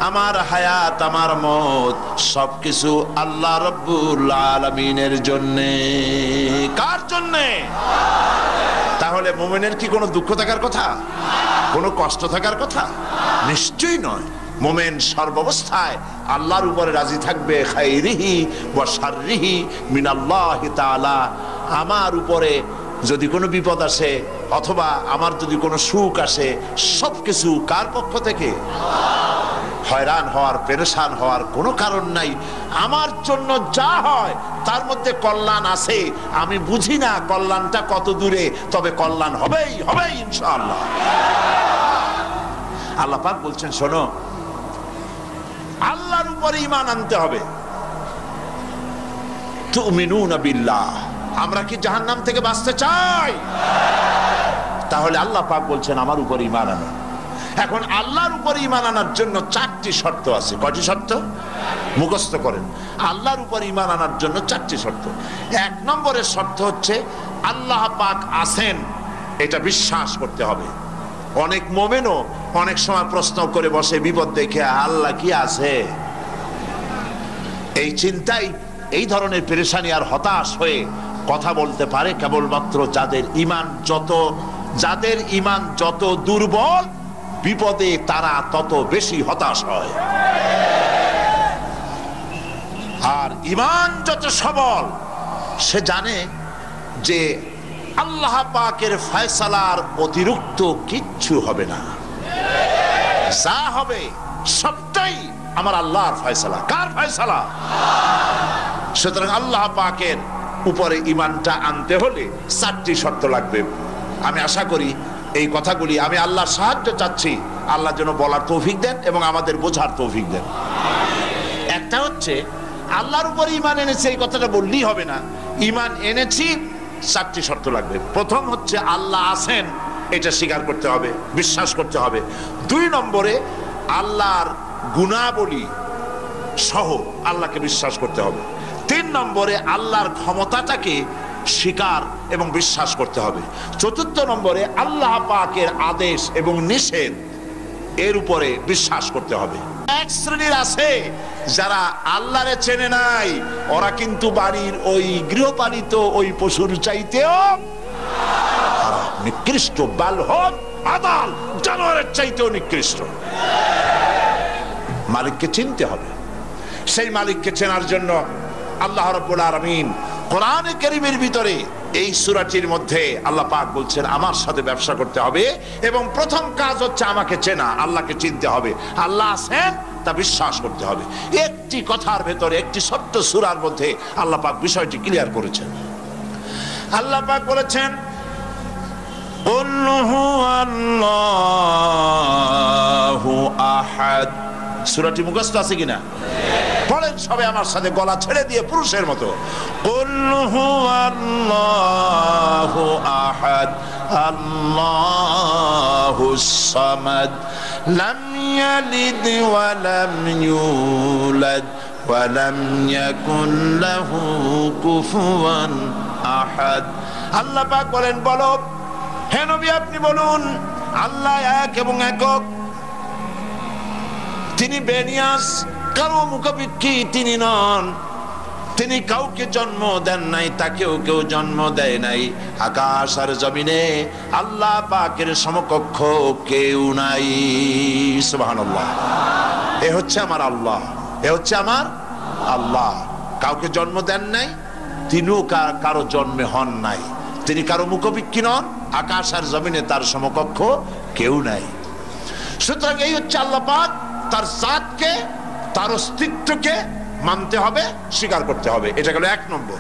আমার হায়াত, আমার মত সবকিছু আল্লাহ রাব্বুল আলামিনের জন্য। কার জন্য? তাহলে মুমিনের কি কোনো দুঃখ থাকার কথা, কোনো কষ্ট থাকার কথা? নিশ্চয়ই নয়। মুমিন সর্বাবস্থায় আল্লাহর উপরে রাজি থাকবে, খাইরিহি ওয়া শাররিহি মিনাল্লাহি তাআলা। আমার উপরে যদি কোনো বিপদ আসে অথবা আমার যদি কোনো সুখ আসে, সবকিছু কার পক্ষ থেকে? হয়রান হওয়ার, পেরেশান হওয়ার কোনো কারণ নাই। আমার জন্য যা হয় তার মধ্যে কল্যাণ আছে। আমি বুঝি না কল্যাণটা কত দূরে, তবে কল্যাণ হবেই হবেই ইনশাআল্লাহ। আল্লাহ পাক বলছেন, শোনো, আল্লাহর উপরে ঈমান আনতে হবে। তুমিনুনা বিল্লাহ। আমরা কি জাহান্নাম থেকে বাঁচতে চাই? তাহলে আল্লাহ পাক বলছেন আমার উপর ঈমান আনো। এখন আল্লাহর উপর ঈমান আনার জন্য 4টি শর্ত আছে। কয়টি শর্ত? মুখস্থ করেন। আল্লাহর উপর ঈমান আনার জন্য 4টি শর্ত। 1 নম্বরের শর্ত হচ্ছে আল্লাহ পাক আছেন, এটা বিশ্বাস করতে হবে। অনেক মুমিনও অনেক সময় প্রশ্ন করে বসে বিপদ দেখে, আল্লাহ কি আছে? এই চিন্তাই এই ধরনের পেরেশানি আর হতাশ হয়ে কথা বলতে পারে কেবলমাত্র যাদের ঈমান যত দুর্বল, বিপদে তারা তত বেশি হতাশ হয়। আর ঈমান যত সবল, সে জানে যে আল্লাহ পাকের ফয়সালার অতিরিক্ত কিচ্ছু হবে না। যা হবে সবটাই আমার আল্লাহর ফয়সালা। কার ফয়সালা? সুতরাং আল্লাহ পাকের উপরে ঈমানটা আনতে হলে 4টি শর্ত লাগবে। আমি আশা করি এই কথাগুলি, আমি আল্লাহর সাহায্য চাচ্ছি, আল্লাহ যেন বলার তৌফিক দেন এবং আমাদের বোঝার তৌফিক দেন। একটা হচ্ছে আল্লাহর উপরে ঈমান এনেছি, এই কথাটা বললেই হবে না। ঈমান এনেছি, 4টি শর্ত লাগবে। প্রথম হচ্ছে আল্লাহ আছেন, এটা স্বীকার করতে হবে, বিশ্বাস করতে হবে। 2 নম্বরে আল্লাহর গুণাবলী সহ আল্লাহকে বিশ্বাস করতে হবে। 3 নম্বরে আল্লাহর ক্ষমতাটাকে স্বীকার এবং বিশ্বাস করতে হবে। 4 নম্বরে আল্লাহ পাকের আদেশ এবং নিষেধ এর উপরে বিশ্বাস করতে হবে। এক শ্রেণীর আছে যারা আল্লাহরে চেনে নাই, ওরা কিন্তু বাড়ির ওই গৃহপালিত ওই পশুর চাইতেও নিকৃষ্ট, বালহন আদাল জানোয়ারের চাইতেও নিকৃষ্ট। মালিককে চিনতে হবে। সেই মালিককে চেনার জন্য আল্লাহ রাব্বুল আলামিন কোরআনে কারীমের ভিতরে এই সূরাটির মধ্যে আল্লাহ পাক বলছেন আমার সাথে ব্যবসা করতে হবে এবং প্রথম কাজ হচ্ছে আমাকে চেনা, আল্লাহকে চিনতে হবে। আল্লাহ আছেন তা বিশ্বাস করতে হবে। একটি কথার ভেতরে, একটি ছোট্ট সূরার মধ্যে আল্লাহ পাক বিষয়টি ক্লিয়ার করেছেন। আল্লাহ পাক বলেছেন, কুল হুয়াল্লাহু আহাদ সূরাটি মুখস্থ আছে কিনা? পড়েন সবাই আমার সাথে, গলা ছেড়ে দিয়ে পুরুষের মতো। কুল হুয়াল্লাহু আহাদ আল্লাহুস সামাদ লাম ইয়ালিদ ওয়া লাম ইউলাদ ওয়া লাম ইয়াকুন লাহু কুফুয়ান আহাদ। আল্লাহ পাক বলেন, বলো হে নবী আপনি বলুন, আল্লাহ এক এবং একক, তিনি বেনিয়াস, কারো মুখাপেক্ষী তিনি নন, তিনি কাউকে জন্ম দেন নাই, তাকেও কেউ জন্ম দেয় নাই। আকাশ আর জমিনে আল্লাহ পাকের সমকক্ষ কেউ নাই। সুবহানাল্লাহ। এ হচ্ছে আমার আল্লাহ, এ হচ্ছে আমার আল্লাহ। কাউকে জন্ম দেন নাই, তিনিও কারো জন্মে হন নাই, তিনি কারো মুখাপেক্ষী নন, আকাশ আর জমিনে তার সমকক্ষ কেউ নাই। সুতরাং এই হচ্ছে আল্লাহ পাক, তার জাতকে, তার অস্তিত্বকে মানতে হবে, স্বীকার করতে হবে। এটা গেল এক নম্বর।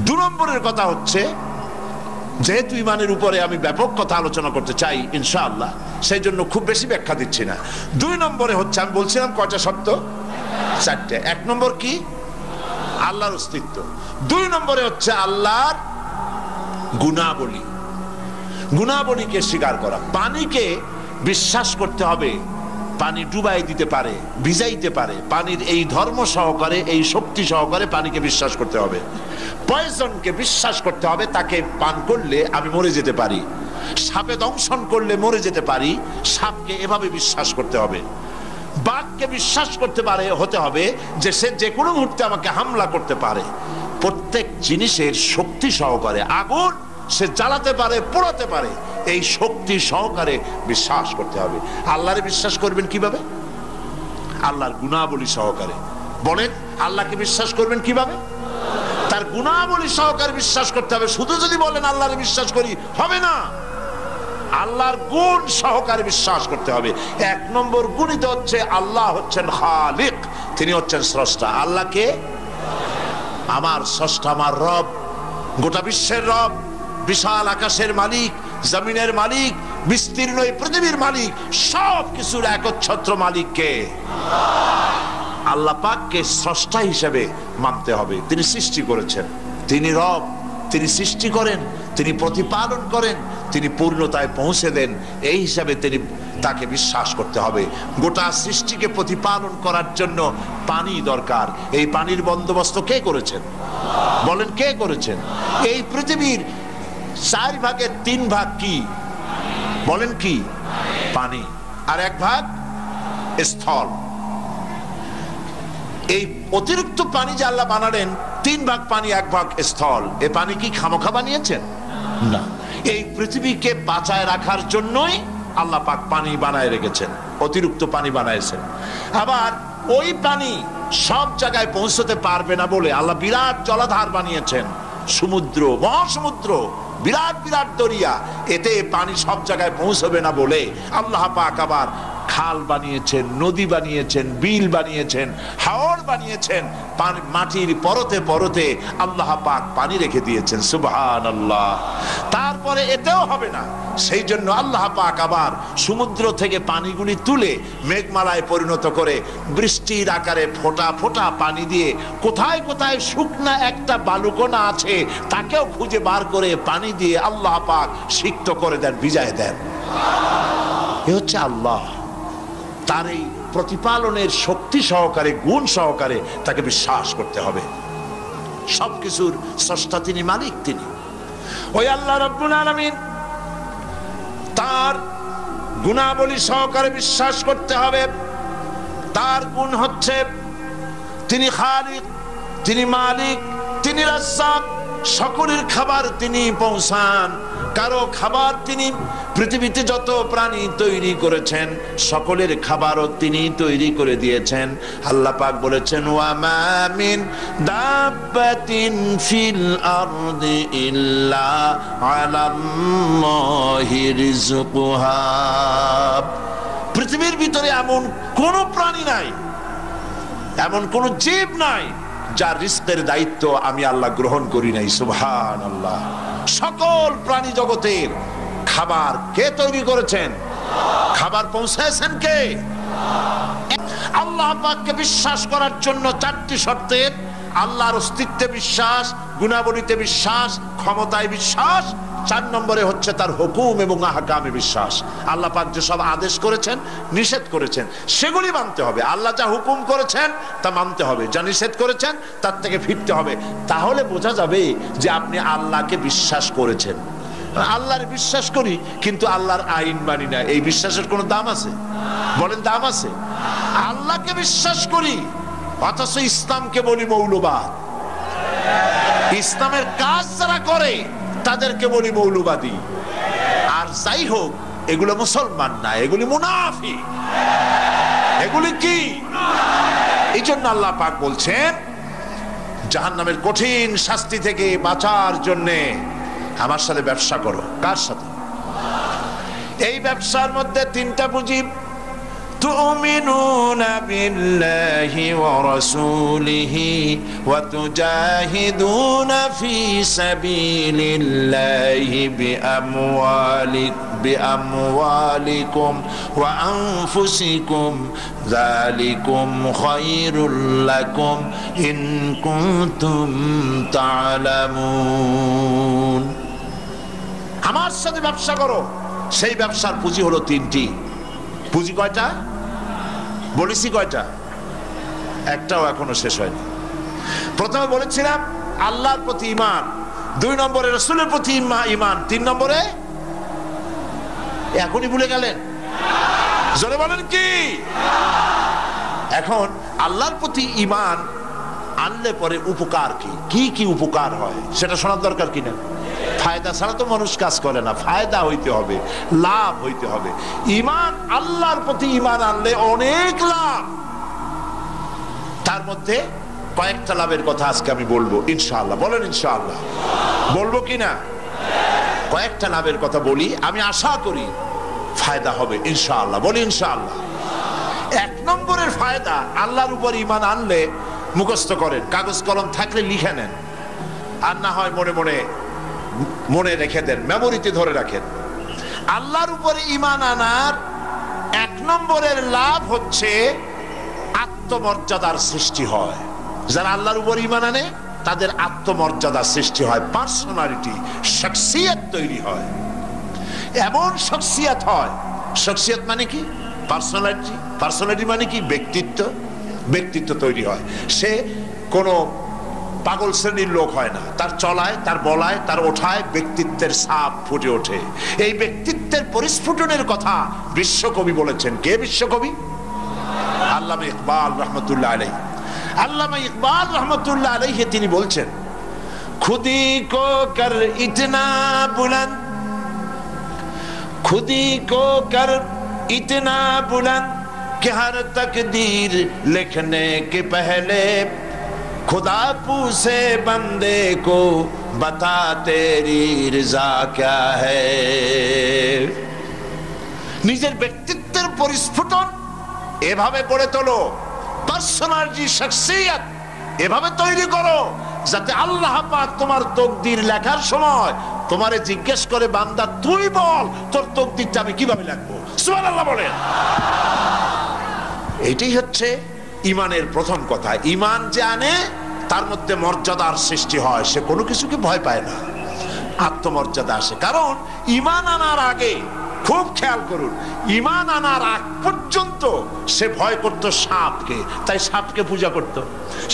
দু নম্বরের কথা হচ্ছে, যেহেতু ইমানের উপরে আমি ব্যাপক কথা আলোচনা করতে চাই ইনশাআল্লাহ, সেই জন্য খুব বেশি ব্যাখ্যা দিচ্ছি না। দুই নম্বরে হচ্ছে, আমি বলছিলাম কয়টা শব্দ? চারটে। এক নম্বর কি? আল্লাহর অস্তিত্ব। দুই নম্বরে হচ্ছে আল্লাহর গুণাবলী, গুণাবলীকে স্বীকার করা। পানিকে বিশ্বাস করতে হবে, পানি ডুবাই দিতে পারে, ভিজাইতে পারে, পানির এই ধর্ম সহকারে, এই শক্তি সহকারে পানিকে বিশ্বাস করতে হবে। পয়জনকে বিশ্বাস করতে হবে, তাকে পান করলে আমি মরে যেতে পারি। সাপে দংশন করলে মরে যেতে পারি, সাপকে এভাবে বিশ্বাস করতে হবে। বাঘকে বিশ্বাস করতে পারে হতে হবে যে সে যে কোনো মুহূর্তে আমাকে হামলা করতে পারে। প্রত্যেক জিনিসের শক্তি সহকারে, আগুন সে জ্বালাতে পারে, পোড়াতে পারে, এই শক্তি সহকারে বিশ্বাস করতে হবে। আল্লাহরে বিশ্বাস করবেন কিভাবে? আল্লাহর গুণাবলী সহকারে। বলেন, আল্লাহকে বিশ্বাস করবেন কিভাবে? তার গুণাবলী সহকারে বিশ্বাস করতে হবে। শুধু যদি বলেন আল্লাহরে বিশ্বাস করি, হবে না। আল্লাহর গুণ সহকারে বিশ্বাস করতে হবে। এক নম্বর গুণিত হচ্ছে আল্লাহ হচ্ছেন খালিক, তিনি হচ্ছেন স্রষ্টা। আল্লাহকে আমার স্রষ্টা, আমার রব, গোটা বিশ্বের রব, বিশাল আকাশের মালিক, জমিনের মালিক, বিস্তীর্ণ এই পৃথিবীর মালিক, সব কিছুর একচ্ছত্র মালিককে, আল্লাহ পাককে স্রষ্টা হিসেবে মানতে হবে। তিনি সৃষ্টি করেছেন, তিনি রব, তিনি সৃষ্টি করেন, তিনি প্রতিপালন করেন, তিনি পূর্ণতায় পৌঁছে দেন। এই হিসাবে তাকে বিশ্বাস করতে হবে। গোটা সৃষ্টিকে প্রতিপালন করার জন্য পানি দরকার। এই পানির বন্দোবস্ত কে করেছেন? বলেন, কে করেছেন? এই পৃথিবীর 4 ভাগের 3 ভাগ কি? বলেন কি? পানি। আর 1 ভাগ স্থল। এই অতিরিক্ত পানি যে আল্লাহ বানালেন, 3 ভাগ পানি, 1 ভাগ স্থল। এ পানি কি খামোখা বানিয়েছেন? না। এই পৃথিবীকে বাঁচায় রাখার জন্যই আল্লাহ পাক পানি বানায় রেখেছেন, অতিরিক্ত পানি বানাইছেন। আবার ওই পানি সব জায়গায় পৌঁছতে পারবে না বলে আল্লাহ বিরাট জলাধার বানিয়েছেন, সমুদ্র, মহাসমুদ্র, বিরাট বিরাট দরিয়া। এতে পানি সব জায়গায় পৌঁছবে না বলে আল্লাহ পাক আবার খাল বানিয়েছেন, নদী বানিয়েছেন, বিল বানিয়েছেন, হাওর বানিয়েছেন। মাটির পরতে পরতে আল্লাহ পাক পানি রেখে দিয়েছেন। সুবহানাল্লাহ। তারপরে এতেও হবে না, সেই জন্য আল্লাহ পাক আবার সমুদ্র থেকে পানিগুলি তুলে মেঘমালায় পরিণত করে বৃষ্টির আকারে ফোঁটা ফোঁটা পানি দিয়ে কোথায় কোথায় শুকনা একটা বালুকণা আছে তাকেও খুঁজে বার করে পানি দিয়ে আল্লাহ পাক সিক্ত করে দেন, ভিজায় দেন। এ হচ্ছে আল্লাহ। তার এই প্রতিপালনের শক্তি সহকারে, গুণ সহকারে তাকে বিশ্বাস করতে হবে। সবকিছুর স্রষ্টা তিনি, মালিক তিনি। ওই আল্লাহ রাব্বুল আলামিন, তার গুণাবলী সহকারে বিশ্বাস করতে হবে। তার গুণ হচ্ছে তিনি খালিক, তিনি মালিক, তিনি রাজ্জাক। সকলের খাবার তিনি পৌঁছান। কারো খাবার তিনি, পৃথিবীতে যত প্রাণী তৈরি করেছেন সকলের খাবারও তিনি তৈরি করে দিয়েছেন। আল্লাহ পাক বলেছেন, ওয়া মা মিন দাব্বাতিন ফিল আরদি ইল্লা আলাল্লাহি রিজকুহা। পৃথিবীর ভিতরে এমন কোন প্রাণী নাই, এমন কোন জীব নাই যার রিজকের দায়িত্ব আমি আল্লাহ গ্রহণ করি নাই। সুবহানাল্লাহ। সকল প্রাণী জগতের খাবার কে তৈরি করেছেন? খাবার পৌঁছায়ছেন কে? আল্লাহ পাককে বিশ্বাস করার জন্য চারটি শর্তের: আল্লাহর অস্তিত্বে বিশ্বাস, গুণাবলীতে বিশ্বাস, ক্ষমতায় বিশ্বাস, 4 নম্বরে হচ্ছে তার হুকুম এবং আহকামে বিশ্বাস। আল্লাহ পাক যে সব আদেশ করেছেন, নিষেধ করেছেন, সেগুলি মানতে হবে। আল্লাহ যা হুকুম করেছেন তা মানতে হবে, যা নিষেধ করেছেন তার থেকে ফিরতে হবে। তাহলে বোঝা যাবে যে আপনি আল্লাহকে বিশ্বাস করেছেন। আল্লাহর বিশ্বাস করি কিন্তু আল্লাহর আইন মানি না, এই বিশ্বাসের কোনো দাম আছে? বলেন, দাম আছে? আল্লাহকে বিশ্বাস করি অথচ ইসলামকে বলি মৌলবাদ। ইসলামের কাজ যারা করে তাদেরকে বলি মৌলবাদী। আর যাই হোক, এগুলো মুসলমান না, এগুলি মুনাফিক। এগুলি কি? এই জন্য আল্লাহ পাক বলছেন, জাহান্নামের কঠিন শাস্তি থেকে বাঁচার জন্যে আমার সাথে ব্যবসা করো। কার সাথে? এই ব্যবসার মধ্যে 3টা পুঁজি: تؤمنون بالله ورسوله وتجاهدون في سبيل الله بأموالكم وأنفسكم ذلكم خير لكم إن كنتم تعلمون। আমার সাথে ব্যবসা করো। সেই ব্যবসার পুঁজি হলো 3টি। পুঁজি কয়টা বলেছি? কয়টা? একটাও এখনো শেষ হয়নি। প্রথমে বলেছিলাম আল্লাহর প্রতি ঈমান, 2 নম্বরে রাসূলের প্রতি ঈমান, 3 নম্বরে এখনই ভুলে গেলেন? জোরে বলেন কি? এখন আল্লাহর প্রতি ঈমান আনলে পরে উপকার কি কি কি উপকার হয় সেটা শোনার দরকার কিনা? ফায়দা ছাড়া তো মানুষ কাজ করে না, ফায়দা হইতে হবে, লাভ হইতে হবে। ঈমান, আল্লাহর প্রতি ঈমান আনলে অনেক লাভ। তার মধ্যে কয়েকটা লাভের কথা আজকে আমি বলবো ইনশাআল্লাহ। বলেন ইনশাআল্লাহ। বলবো কিনা? কয়েকটা লাভের কথা বলি, আমি আশা করি ফায়দা হবে ইনশাআল্লাহ। বলি ইনশাআল্লাহ। 1 নম্বরের ফায়দা, আল্লাহর উপর ঈমান আনলে মুখস্থ করেন, কাগজ কলম থাকলে লিখে নেন, আর না হয় মনে মনে মনে রেখে দেন, মেমোরিতে ধরে রাখেন। আল্লাহর উপরে ঈমান আনার 1 নম্বরের লাভ হচ্ছে আত্মমর্যাদার সৃষ্টি হয়। যারা আল্লাহর উপর ঈমান আনে তাদের আত্মমর্যাদার সৃষ্টি হয়, পার্সোনালিটি, শখসিয়ত তৈরি হয়। এমন শখসিয়ত হয়, শখসিয়ত মানে কি? পার্সোনালিটি। পার্সোনালিটি মানে কি? ব্যক্তিত্ব। ব্যক্তিত্ব তৈরি হয়। সে কোনো পাগল শ্রেণীর লোক হয় না, তার চলায়, তার বলায়, তার ওঠায় ব্যক্তিত্বের ছাপ ফুটে ওঠে। এই ব্যক্তিত্বের পরিস্ফুটনের কথা বিশ্বকবি বলেছেন। কে বিশ্বকবি? আল্লামা ইকবাল রহমতুল্লাহ আলাইহি। আল্লামা ইকবাল রহমতুল্লাহ আলাইহি তিনি বলছেন, খুদি কো কর ইতনা বুলন্দ, খুদি কো কর ইতনা বুলন্দ कि हर तकदीर लिखने के पहले खुदा पूछे बंदे को बता तेरी रजा क्या है। নিজের ব্যক্তিত্বের পরিস্ফুটন এভাবে গড়ে তোলো, পার্সোনালিটি, শখসিয়ত এভাবে তৈরি করো যাতে আল্লাহ পাক তোমার তকদির লেখার সময় তোমারে জিজ্ঞেস করে, বান্দা তুই বল তোর তকদিরটা আমি কিভাবে লিখবো। সুবহানাল্লাহ বলেন। এটাই হচ্ছে ঈমানের প্রথম কথা। ঈমান যে আনে তার মধ্যে মর্যাদার সৃষ্টি হয়, সে কোনো কিছুকে ভয় পায় না, আত্মমর্যাদা আসে। কারণ ঈমান আনার আগে, খুব খেয়াল করুন, ঈমান আনার আগ পর্যন্ত সে ভয় করত সাপকে, তাই সাপকে পূজা করত।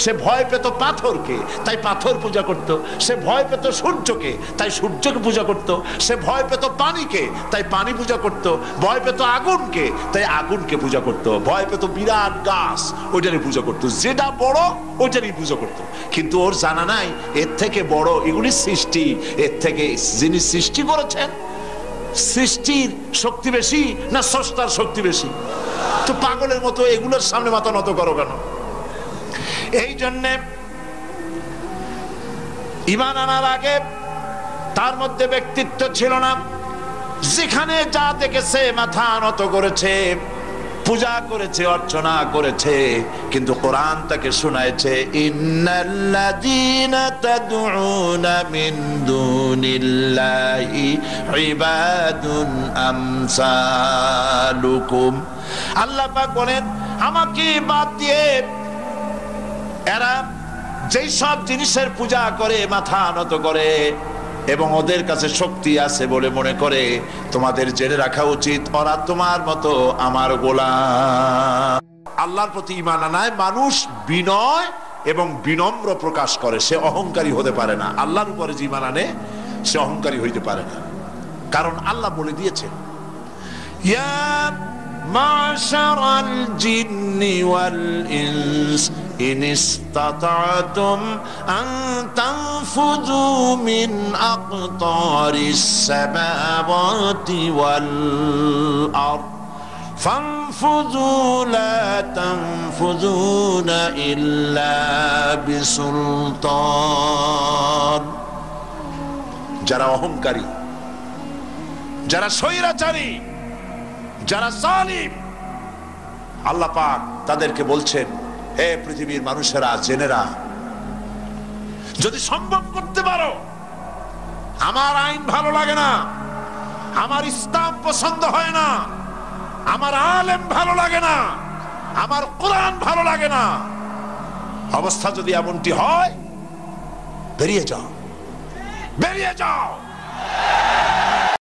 সে ভয় পেত পাথরকে, তাই পাথর পূজা করত। সে ভয় পেত সূর্যকে, তাই সূর্যকে পূজা করত। সে ভয় পেত পানিকে, তাই পানি পূজা করত। ভয় পেত আগুনকে, তাই আগুনকে পূজা করত। ভয় পেত বিরাট গাছ, ওইটারই পূজা করত। যেটা বড় ওইটারই পূজা করত। কিন্তু ওর জানা নাই এর থেকে বড় এগুলি সৃষ্টি, এর থেকে যিনি সৃষ্টি করেছেন সৃষ্টির শক্তি বেশি না স্রষ্টার শক্তি বেশি? তো পাগলের মতো এগুলোর সামনে মাথা নত করো কেন? এই জন্যে ঈমান আনার আগে তার মধ্যে ব্যক্তিত্ব ছিল না। যেখানে যা দেখেছে মাথা নত করেছে, পূজা করেছে, অর্চনা করেছে। কিন্তু কোরআন তাকে শোনায়ছে, ইন্নাল্লাযীনা তাদউনা মিন দুনিল্লাহি ইবাদুন আমসালুকুম। আল্লাহ পাক বলেন, আমাকে বাদ দিয়ে এরা যেই সব জিনিসের পূজা করে মাথা নত করে এবং ওদের কাছে শক্তি আছে বলে মনে করে, তোমাদের জেনে রাখা উচিত ওরা তোমার মতো আমার গোলাম। আল্লাহর প্রতি ঈমান আনায় মানুষ বিনয় এবং বিনম্র প্রকাশ করে, সে অহংকারী হতে পারে না। আল্লাহর উপরে যে ঈমান আনে সে অহংকারী হইতে পারে না, কারণ আল্লাহ বলে দিয়েছেন ইয়া মাশারাল জিন্নি ওয়াল ইনস ইন ইসতাতা'তুম আন তানফুযু মিন আকতারিস সামাওয়াতি ওয়াল আরদ ফানফুযু লা তানফুযুনা ইল্লা বিসুলতান। যারা অহংকারী, যারা স্বৈরাচারী, যারা জালিম, আল্লাহ পাক তাদেরকে বলছেন, হে পৃথিবীর মানুষেরা, জেনেরা, যদি সম্ভব করতে পারো, আমার আইন ভালো লাগে না, আমার ইসলাম পছন্দ হয় না, আমার আলেম ভালো লাগে না, আমার কোরআন ভালো লাগে না, অবস্থা যদি এমনটি হয়, বেরিয়ে যাও, বেরিয়ে যাও।